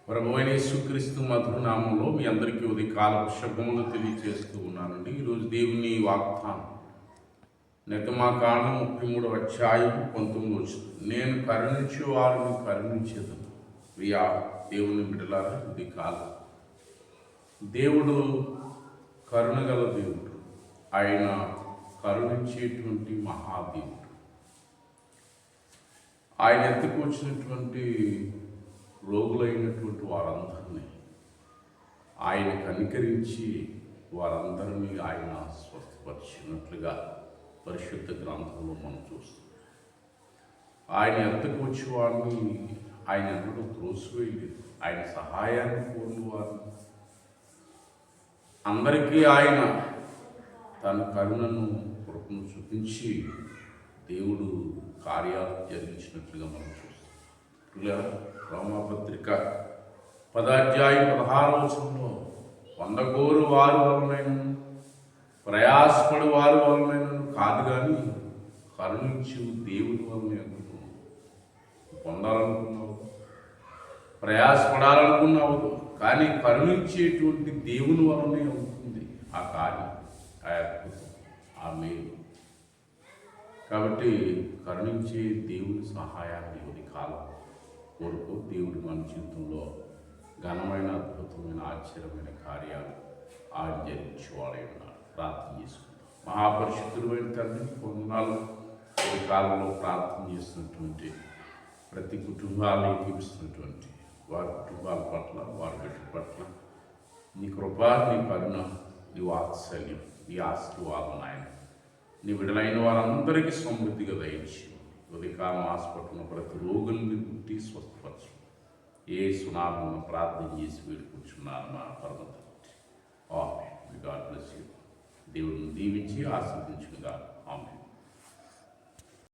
ప్రభువైన యేసుక్రీస్తు మధుర నామంలో మీ అందరికీ ఉదయకాలపు శుభములు తెలియజేస్తూ ఉన్నానండి. ఈరోజు దేవుని వాగ్దానం నిర్గమాకాండం 33వ అధ్యాయం 19వ వచనం. నేను కరుణించే వారిని కరుణించేదను. ప్రియా దేవుని బిడ్డలారా, ఇది కాలం. దేవుడు కరుణగల దేవుడు. ఆయన కరుణించేటువంటి మహాదేవుడు. ఆయన ఎత్తుకు వచ్చినటువంటి రోగులైనటువంటి వారందరినీ ఆయన కనికరించి వారందరినీ ఆయన స్వస్థపరిచినట్లుగా పరిశుద్ధ గ్రంథంలో మనం చూస్తాం. ఆయన ఎద్దకు వచ్చి వారిని ఆయన ఎన్నడూ త్రోసివేయలేదు. ఆయన సహాయాన్ని కోరిన వారిని అందరికీ ఆయన తన కరుణను కృపను చూపించి దేవుడు కార్యాలు జరిగించినట్లుగా మనం చూస్తాం. రోమాపత్రిక 10వ అధ్యాయం 16వ వచనంలో 100 గోరు వారి వలనైన ప్రయాసపడి వారి వలనైన కాదు, కానీ కరుణించు దేవుని వలన పొందాలనుకున్నావు, ప్రయాసపడాలనుకున్నావు, కానీ కరుణించేటువంటి దేవుని వలనే ఉంటుంది ఆ కార్యం, ఆ అద్భుతం, ఆ మేలు. కాబట్టి కరుణించే దేవుని సహాయాన్ని ఈ కాలం కోరుకో. దేవుడు మన జీవితంలో ఘనమైన, అద్భుతమైన, ఆశ్చర్యమైన కార్యాలు ఆయన జరిగించేవాడై ఉన్నాడు. ప్రార్థన చేసుకుంటాం. మహాపరిశుద్ధుడైన తండ్రి, కొందనాలు ఈ కాలంలో ప్రార్థన చేస్తున్నటువంటి ప్రతి కుటుంబాన్ని ఏకీపిస్తున్నటువంటి వారి కుటుంబాల పట్ల, వారి బిడ్డల పట్ల నీ కృప, నీ కరుణ, నీ వాత్సల్యం, నీ ఆశీర్వాదం ఆయన నీ బిడ్డలైన వారందరికీ సమృద్ధిగా దయచేయండి. ఉదయకాలం హాస్పిటల్ ప్రతి రోగుల్ని పుట్టి స్వస్థపరచు. ఏ సునామను ప్రార్థన చేసి వేడుకుంటున్నాను మా పరమ తండ్రి. ఆమేన్. God bless you. దేవుడిని దీవించి ఆశీర్వదించుగాక.